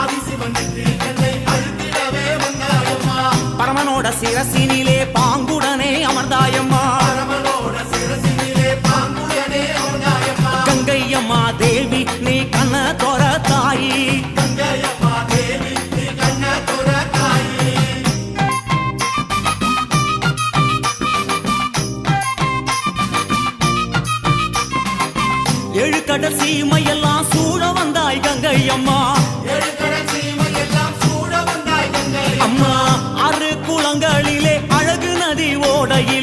ஆதிசிவன் நெற்றி கண்ணை அழுத்திடவே வந்தாயம்மா. பரமனோட சிரசினிலே பாங்குடனே அமர்ந்தாயம்மா. கங்கையம்மா தேவி நீ கண்ண தோர தாயி. ஏழு கடல் சீமையெல்லாம் சூழ வந்தாய் கங்கையம்மா. அம்மா ஆறு குளங்களிலே அழகு நதி ஓடையில்